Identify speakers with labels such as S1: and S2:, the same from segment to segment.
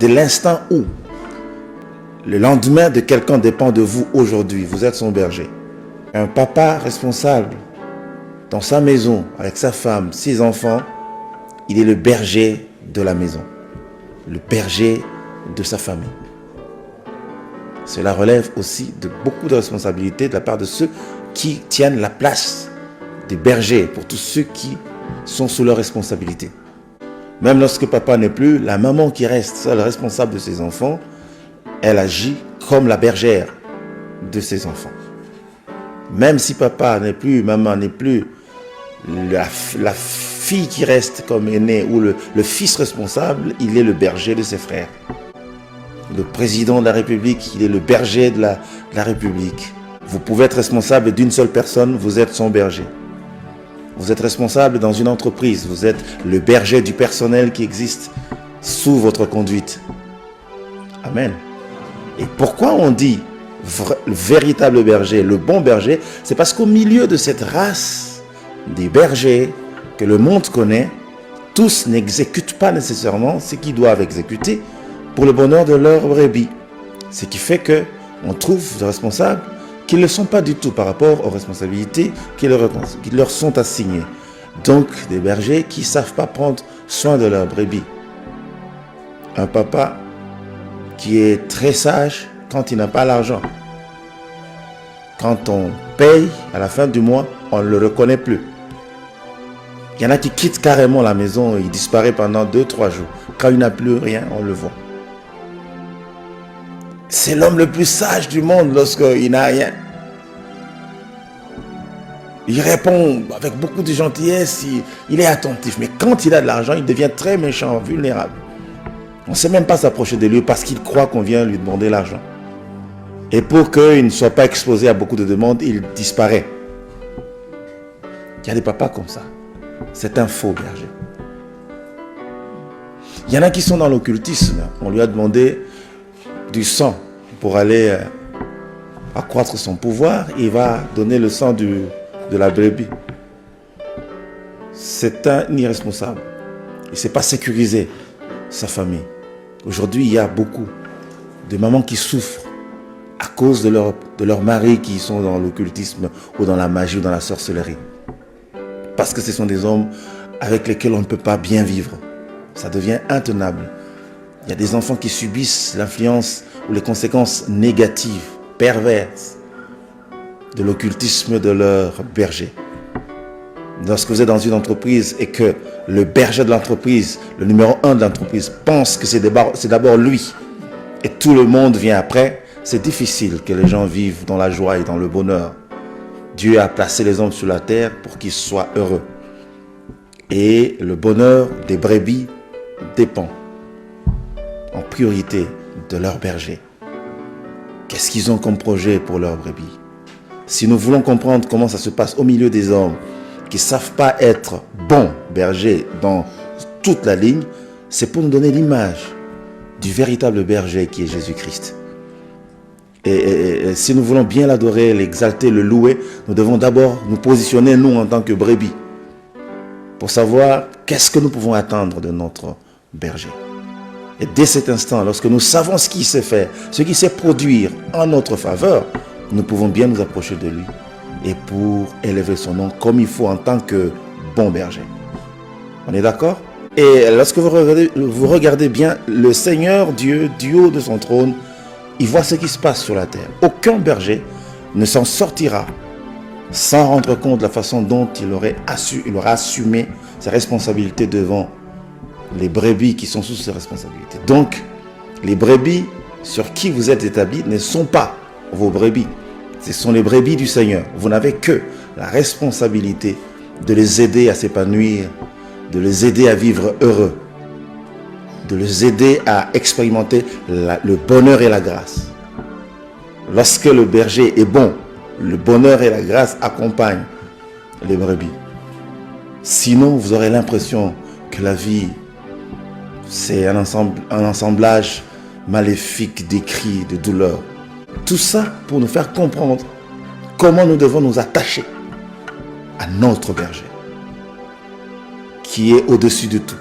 S1: de l'instant où le lendemain de quelqu'un dépend de vous aujourd'hui, vous êtes son berger. Un papa responsable dans sa maison, avec sa femme, ses enfants, il est le berger de la maison, le berger de sa famille. Cela relève aussi de beaucoup de responsabilités de la part de ceux qui tiennent la place des bergers, pour tous ceux qui sont sous leur responsabilité. Même lorsque papa n'est plus, la maman qui reste seule responsable de ses enfants, elle agit comme la bergère de ses enfants. Même si papa n'est plus, maman n'est plus, la fille qui reste comme aînée ou le fils responsable, il est le berger de ses frères. Le président de la République, il est le berger de la République. Vous pouvez être responsable d'une seule personne, vous êtes son berger. Vous êtes responsable dans une entreprise, vous êtes le berger du personnel qui existe sous votre conduite. Amen. Et pourquoi on dit le véritable berger, le bon berger? C'est parce qu'au milieu de cette race des bergers que le monde connaît, tous n'exécutent pas nécessairement ce qu'ils doivent exécuter pour le bonheur de leur brebis. Ce qui fait qu'on trouve des responsables qui ne le sont pas du tout par rapport aux responsabilités qui leur sont assignées. Donc, des bergers qui ne savent pas prendre soin de leur brebis. Un papa qui est très sage quand il n'a pas l'argent. Quand on paye à la fin du mois, on ne le reconnaît plus. Il y en a qui quittent carrément la maison et il disparaît pendant 2-3 jours. Quand il n'a plus rien, on le voit. C'est l'homme le plus sage du monde lorsqu'il n'a rien. Il répond avec beaucoup de gentillesse, il est attentif. Mais quand il a de l'argent, il devient très méchant, vulnérable. On ne sait même pas s'approcher de lui parce qu'il croit qu'on vient lui demander l'argent. Et pour qu'il ne soit pas exposé à beaucoup de demandes, il disparaît. Il y a des papas comme ça. C'est un faux berger. Il y en a qui sont dans l'occultisme. On lui a demandé du sang pour aller accroître son pouvoir. Il va donner le sang de la brebis. C'est un irresponsable. Il ne sait pas sécuriser sa famille. Aujourd'hui, il y a beaucoup de mamans qui souffrent à cause de leur mari qui sont dans l'occultisme ou dans la magie ou dans la sorcellerie. Parce que ce sont des hommes avec lesquels on ne peut pas bien vivre. Ça devient intenable. Il y a des enfants qui subissent l'influence ou les conséquences négatives, perverses de l'occultisme de leur berger. Lorsque vous êtes dans une entreprise et que le berger de l'entreprise, le numéro 1 de l'entreprise, pense que c'est d'abord lui et tout le monde vient après, c'est difficile que les gens vivent dans la joie et dans le bonheur. Dieu a placé les hommes sur la terre pour qu'ils soient heureux. Et le bonheur des brebis dépend en priorité de leur berger. Qu'est-ce qu'ils ont comme projet pour leur brebis? Si nous voulons comprendre comment ça se passe au milieu des hommes qui ne savent pas être bons bergers dans toute la ligne, c'est pour nous donner l'image du véritable berger qui est Jésus-Christ. Et si nous voulons bien l'adorer, l'exalter, le louer, nous devons d'abord nous positionner, nous, en tant que brebis, pour savoir qu'est-ce que nous pouvons attendre de notre berger. Et dès cet instant, lorsque nous savons ce qu'il sait faire, ce qu'il sait produire en notre faveur, nous pouvons bien nous approcher de lui et pour élever son nom comme il faut en tant que bon berger. On est d'accord? Et lorsque vous regardez bien, le Seigneur Dieu, du haut de son trône, il voit ce qui se passe sur la terre. Aucun berger ne s'en sortira sans rendre compte de la façon dont il aura assumé ses responsabilités devant les brebis qui sont sous ses responsabilités. Donc, les brebis sur qui vous êtes établis ne sont pas vos brebis. Ce sont les brebis du Seigneur. Vous n'avez que la responsabilité de les aider à s'épanouir, de les aider à vivre heureux, de les aider à expérimenter le bonheur et la grâce. Lorsque le berger est bon, le bonheur et la grâce accompagnent les brebis. Sinon, vous aurez l'impression que la vie, c'est un assemblage maléfique de cris, de douleurs. Tout ça pour nous faire comprendre comment nous devons nous attacher à notre berger, qui est au-dessus de tout.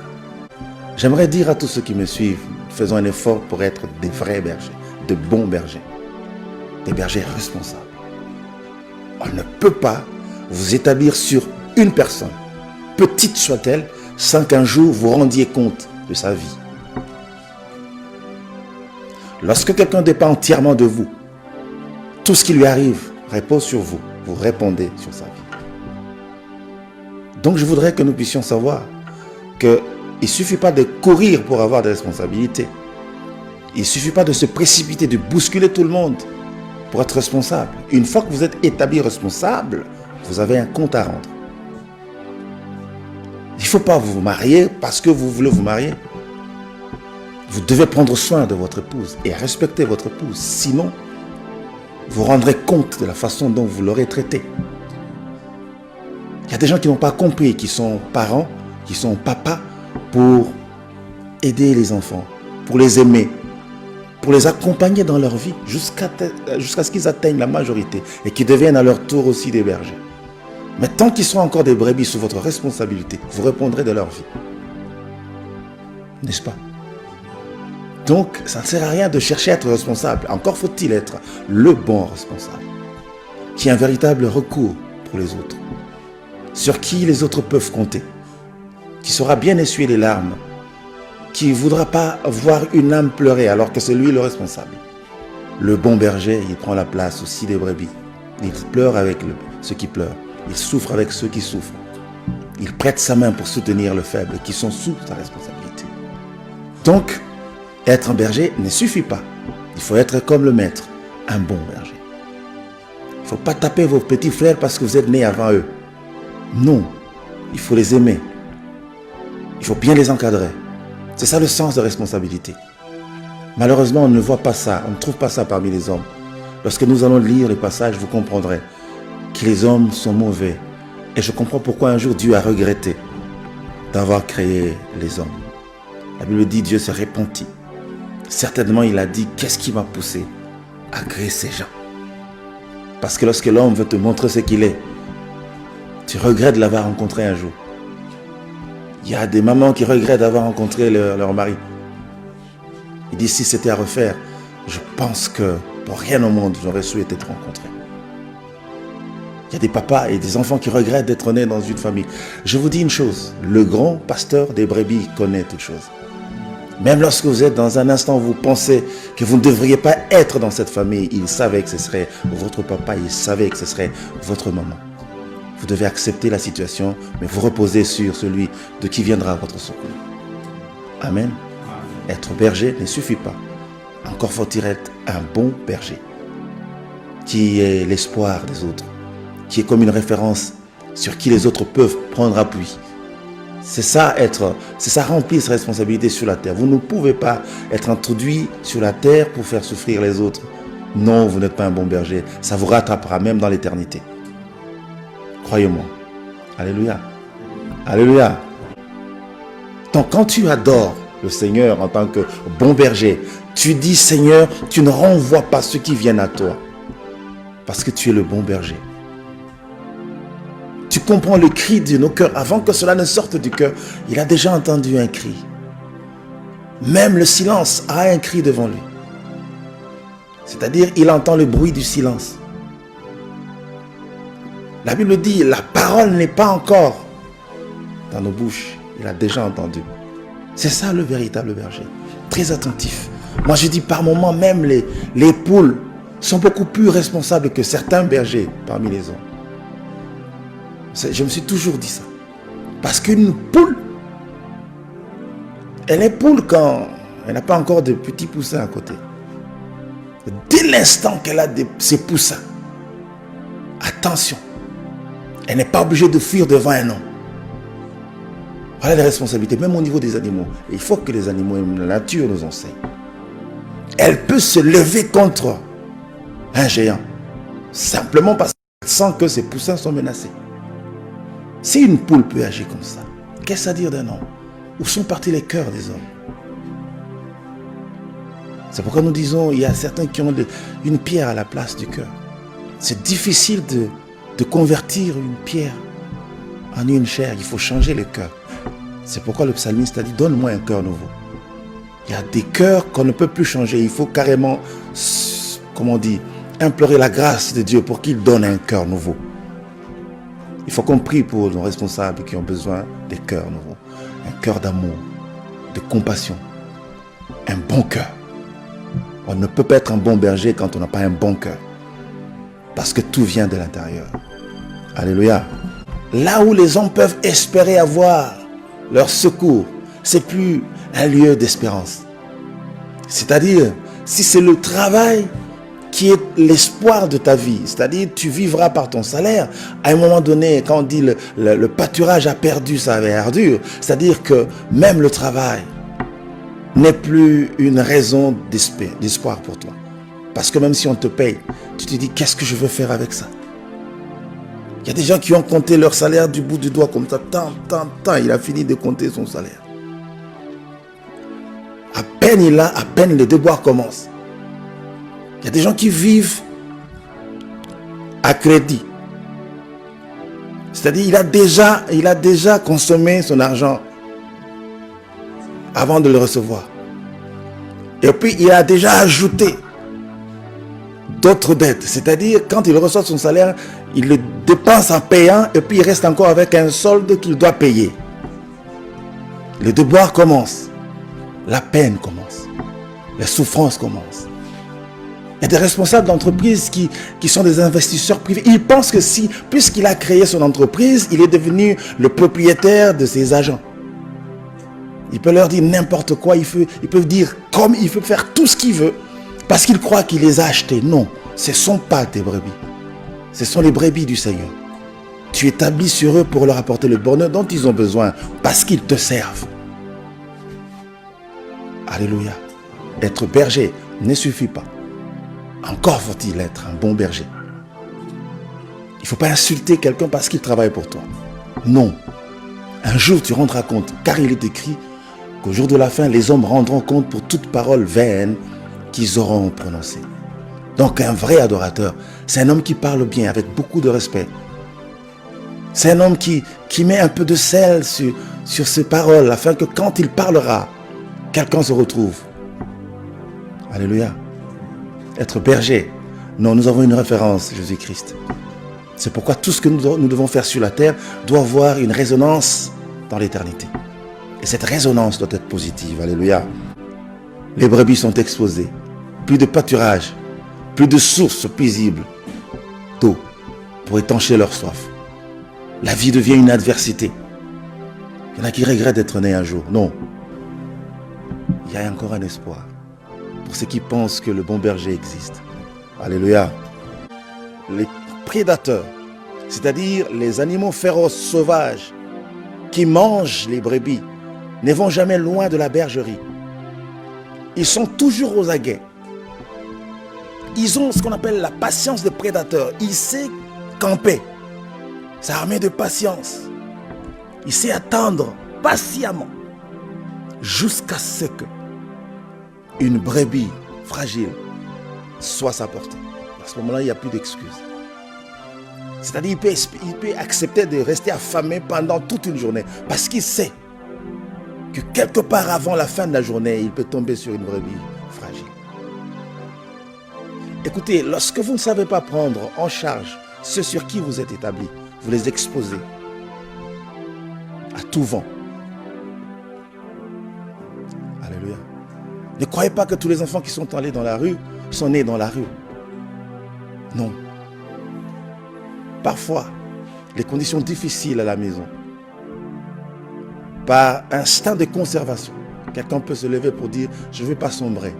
S1: J'aimerais dire à tous ceux qui me suivent faisons un effort pour être des vrais bergers, de bons bergers, des bergers responsables. On ne peut pas vous établir sur une personne, petite soit-elle, sans qu'un jour vous rendiez compte de sa vie. Lorsque quelqu'un dépend entièrement de vous, tout ce qui lui arrive repose sur vous. Vous répondez sur sa vie. Donc je voudrais que nous puissions savoir qu'il ne suffit pas de courir pour avoir des responsabilités. Il ne suffit pas de se précipiter, de bousculer tout le monde pour être responsable. Une fois que vous êtes établi responsable, vous avez un compte à rendre. Il ne faut pas vous marier parce que vous voulez vous marier. Vous devez prendre soin de votre épouse et respecter votre épouse. Sinon, vous rendrez compte de la façon dont vous l'aurez traitée. Il y a des gens qui n'ont pas compris, qui sont parents, qui sont papas, pour aider les enfants, pour les aimer, pour les accompagner dans leur vie jusqu'à ce qu'ils atteignent la majorité et qu'ils deviennent à leur tour aussi des bergers. Mais tant qu'ils sont encore des brebis sous votre responsabilité, vous répondrez de leur vie. N'est-ce pas? Donc, ça ne sert à rien de chercher à être responsable. Encore faut-il être le bon responsable, qui a un véritable recours pour les autres, sur qui les autres peuvent compter, qui saura bien essuyer les larmes, qui ne voudra pas voir une âme pleurer alors que c'est lui le responsable. Le bon berger, il prend la place aussi des brebis. Il pleure avec ceux qui pleurent. Il souffre avec ceux qui souffrent. Il prête sa main pour soutenir le faible qui sont sous sa responsabilité. Donc, être un berger ne suffit pas. Il faut être comme le maître, un bon berger. Il ne faut pas taper vos petits frères parce que vous êtes nés avant eux. Non, il faut les aimer. Il faut bien les encadrer. C'est ça le sens de responsabilité. Malheureusement, on ne voit pas ça, on ne trouve pas ça parmi les hommes. Lorsque nous allons lire les passages, vous comprendrez que les hommes sont mauvais. Et je comprends pourquoi un jour Dieu a regretté d'avoir créé les hommes. La Bible dit Dieu s'est repenti. Certainement, il a dit, qu'est-ce qui m'a poussé à créer ces gens? Parce que lorsque l'homme veut te montrer ce qu'il est, tu regrettes de l'avoir rencontré un jour. Il y a des mamans qui regrettent d'avoir rencontré leur mari. Ils disent, si c'était à refaire, je pense que pour rien au monde, j'aurais souhaité te rencontrer. Il y a des papas et des enfants qui regrettent d'être nés dans une famille. Je vous dis une chose, le grand pasteur des brebis connaît toutes choses. Même lorsque vous êtes dans un instant où vous pensez que vous ne devriez pas être dans cette famille, il savait que ce serait votre papa, il savait que ce serait votre maman. Vous devez accepter la situation, mais vous reposez sur celui de qui viendra votre secours. Amen. Être berger ne suffit pas. Encore faut-il être un bon berger, qui est l'espoir des autres, qui est comme une référence sur qui les autres peuvent prendre appui. C'est ça remplir sa responsabilité sur la terre. Vous ne pouvez pas être introduit sur la terre pour faire souffrir les autres. Non, vous n'êtes pas un bon berger. Ça vous rattrapera même dans l'éternité. Croyez-moi. Alléluia. Alléluia. Donc quand tu adores le Seigneur en tant que bon berger, tu dis Seigneur, tu ne renvoies pas ceux qui viennent à toi. Parce que tu es le bon berger. Tu comprends le cri de nos cœurs. Avant que cela ne sorte du cœur, il a déjà entendu un cri. Même le silence a un cri devant lui. C'est-à-dire, il entend le bruit du silence. La Bible dit, la parole n'est pas encore dans nos bouches. Il a déjà entendu. C'est ça le véritable berger. Très attentif. Moi je dis par moments, même les poules sont beaucoup plus responsables que certains bergers parmi les hommes. Je me suis toujours dit ça. Parce qu'une poule, elle est poule quand elle n'a pas encore de petits poussins à côté. Dès l'instant qu'elle a ses poussins, attention, elle n'est pas obligée de fuir devant un homme. Voilà les responsabilités, même au niveau des animaux. Et il faut que les animaux et la nature nous enseignent. Elle peut se lever contre un géant, simplement parce qu'elle sent que ses poussins sont menacés. Si une poule peut agir comme ça, qu'est-ce à dire d'un homme? Où sont partis les cœurs des hommes? C'est pourquoi nous disons, il y a certains qui ont une pierre à la place du cœur. C'est difficile de convertir une pierre en une chair. Il faut changer le cœur. C'est pourquoi le psalmiste a dit, donne-moi un cœur nouveau. Il y a des cœurs qu'on ne peut plus changer. Il faut carrément, comment on dit, implorer la grâce de Dieu pour qu'il donne un cœur nouveau. Il faut qu'on prie pour nos responsables qui ont besoin des cœurs nouveaux. Un cœur d'amour, de compassion, un bon cœur. On ne peut pas être un bon berger quand on n'a pas un bon cœur. Parce que tout vient de l'intérieur. Alléluia. Là où les hommes peuvent espérer avoir leur secours, c'est plus un lieu d'espérance. C'est-à-dire, si c'est le travail qui est l'espoir de ta vie, c'est-à-dire tu vivras par ton salaire, à un moment donné, quand on dit le pâturage a perdu sa verdure, c'est-à-dire que même le travail n'est plus une raison d'espoir pour toi. Parce que même si on te paye, tu te dis, qu'est-ce que je veux faire avec ça? Il y a des gens qui ont compté leur salaire du bout du doigt comme ça, tant, il a fini de compter son salaire. À peine les déboires commencent. Il y a des gens qui vivent à crédit. C'est-à-dire, il a déjà consommé son argent avant de le recevoir. Et puis, il a déjà ajouté d'autres dettes. C'est-à-dire, quand il reçoit son salaire, il le dépense en payant et puis il reste encore avec un solde qu'il doit payer. Les déboires commencent. La peine commence. Les souffrances commencent. Il y a des responsables d'entreprises qui sont des investisseurs privés. Ils pensent que puisqu'il a créé son entreprise, il est devenu le propriétaire de ses agents. Il peut leur dire n'importe quoi, il peut dire comme il peut faire tout ce qu'il veut, parce qu'il croit qu'il les a achetés. Non, ce ne sont pas tes brebis. Ce sont les brebis du Seigneur. Tu établis sur eux pour leur apporter le bonheur dont ils ont besoin, parce qu'ils te servent. Alléluia. Être berger ne suffit pas. Encore faut-il être un bon berger. Il ne faut pas insulter quelqu'un parce qu'il travaille pour toi. Non. Un jour tu rendras compte, car il est écrit qu'au jour de la fin, les hommes rendront compte pour toute parole vaine qu'ils auront prononcée. Donc un vrai adorateur, c'est un homme qui parle bien, avec beaucoup de respect. C'est un homme qui met un peu de sel sur ses paroles, afin que quand il parlera, quelqu'un se retrouve. Alléluia. Être berger. Non, nous avons une référence, Jésus-Christ. C'est pourquoi tout ce que nous devons faire sur la terre doit avoir une résonance dans l'éternité. Et cette résonance doit être positive. Alléluia. Les brebis sont exposées. Plus de pâturage, plus de sources paisibles d'eau pour étancher leur soif. La vie devient une adversité. Il y en a qui regrettent d'être nés un jour. Non. Il y a encore un espoir pour ceux qui pensent que le bon berger existe. Alléluia. Les prédateurs, c'est-à-dire les animaux féroces sauvages qui mangent les brebis, ne vont jamais loin de la bergerie. Ils sont toujours aux aguets. Ils ont ce qu'on appelle la patience des prédateurs. Il sait camper. C'est armé de patience. Il sait attendre patiemment jusqu'à ce que une brebis fragile soit à sa portée. À ce moment-là, il n'y a plus d'excuses. C'est-à-dire il peut accepter de rester affamé pendant toute une journée parce qu'il sait que quelque part avant la fin de la journée, il peut tomber sur une brebis fragile. Écoutez, lorsque vous ne savez pas prendre en charge ceux sur qui vous êtes établis, vous les exposez à tout vent. Alléluia. Ne croyez pas que tous les enfants qui sont allés dans la rue sont nés dans la rue. Non. Parfois, les conditions difficiles à la maison, par instinct de conservation, quelqu'un peut se lever pour dire « je ne veux pas sombrer.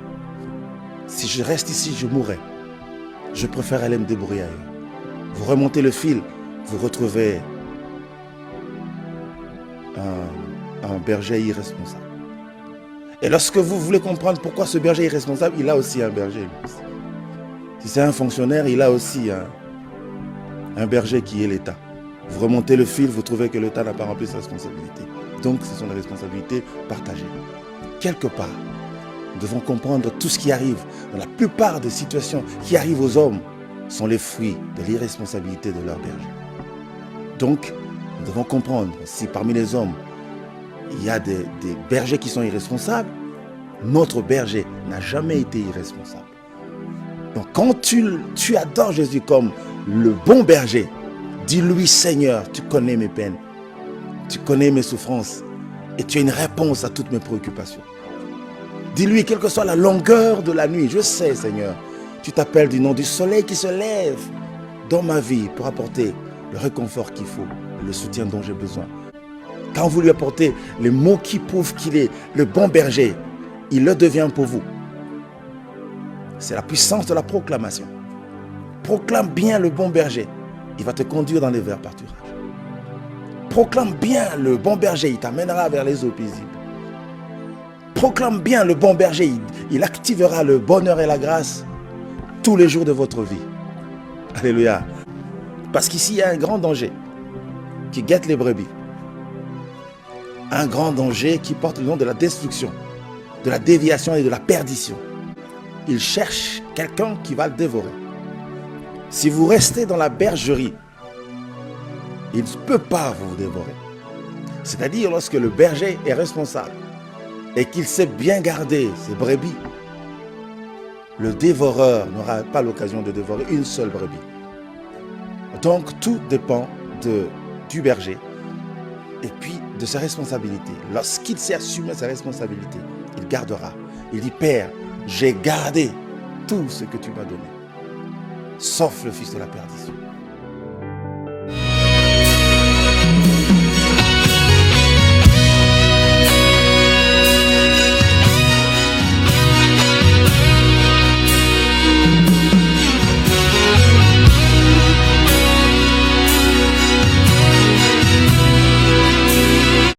S1: Si je reste ici, je mourrai. Je préfère aller me débrouiller ailleurs. » Vous remontez le fil, vous retrouvez un berger irresponsable. Et lorsque vous voulez comprendre pourquoi ce berger est irresponsable, il a aussi un berger. Si c'est un fonctionnaire, il a aussi un berger qui est l'État. Vous remontez le fil, vous trouvez que l'État n'a pas rempli sa responsabilité. Donc, ce sont des responsabilités partagées. Quelque part, nous devons comprendre tout ce qui arrive. Dans la plupart des situations qui arrivent aux hommes sont les fruits de l'irresponsabilité de leur berger. Donc, nous devons comprendre si parmi les hommes, il y a des bergers qui sont irresponsables, Notre berger n'a jamais été irresponsable. Donc quand tu adores Jésus comme le bon berger, dis-lui, Seigneur, tu connais mes peines, tu connais mes souffrances et tu as une réponse à toutes mes préoccupations. Dis-lui, quelle que soit la longueur de la nuit, je sais, Seigneur, tu t'appelles du nom du soleil qui se lève dans ma vie pour apporter le réconfort qu'il faut, le soutien dont j'ai besoin. Quand vous lui apportez les mots qui prouvent qu'il est le bon berger, il le devient pour vous. C'est la puissance de la proclamation. Proclame bien le bon berger, il va te conduire dans les verts pâturages. Proclame bien le bon berger, il t'amènera vers les eaux paisibles. Proclame bien le bon berger, il activera le bonheur et la grâce tous les jours de votre vie. Alléluia. Parce qu'ici, il y a un grand danger qui guette les brebis. Un grand danger qui porte le nom de la destruction, de la déviation et de la perdition. Il cherche quelqu'un qui va le dévorer. Si vous restez dans la bergerie, il ne peut pas vous dévorer. C'est-à-dire lorsque le berger est responsable et qu'il sait bien garder ses brebis, le dévoreur n'aura pas l'occasion de dévorer une seule brebis. Donc tout dépend du berger et puis de ses responsabilités. Lorsqu'il sait assumer ses responsabilités, il gardera. Il dit, Père, j'ai gardé tout ce que tu m'as donné, sauf le fils de la perdition.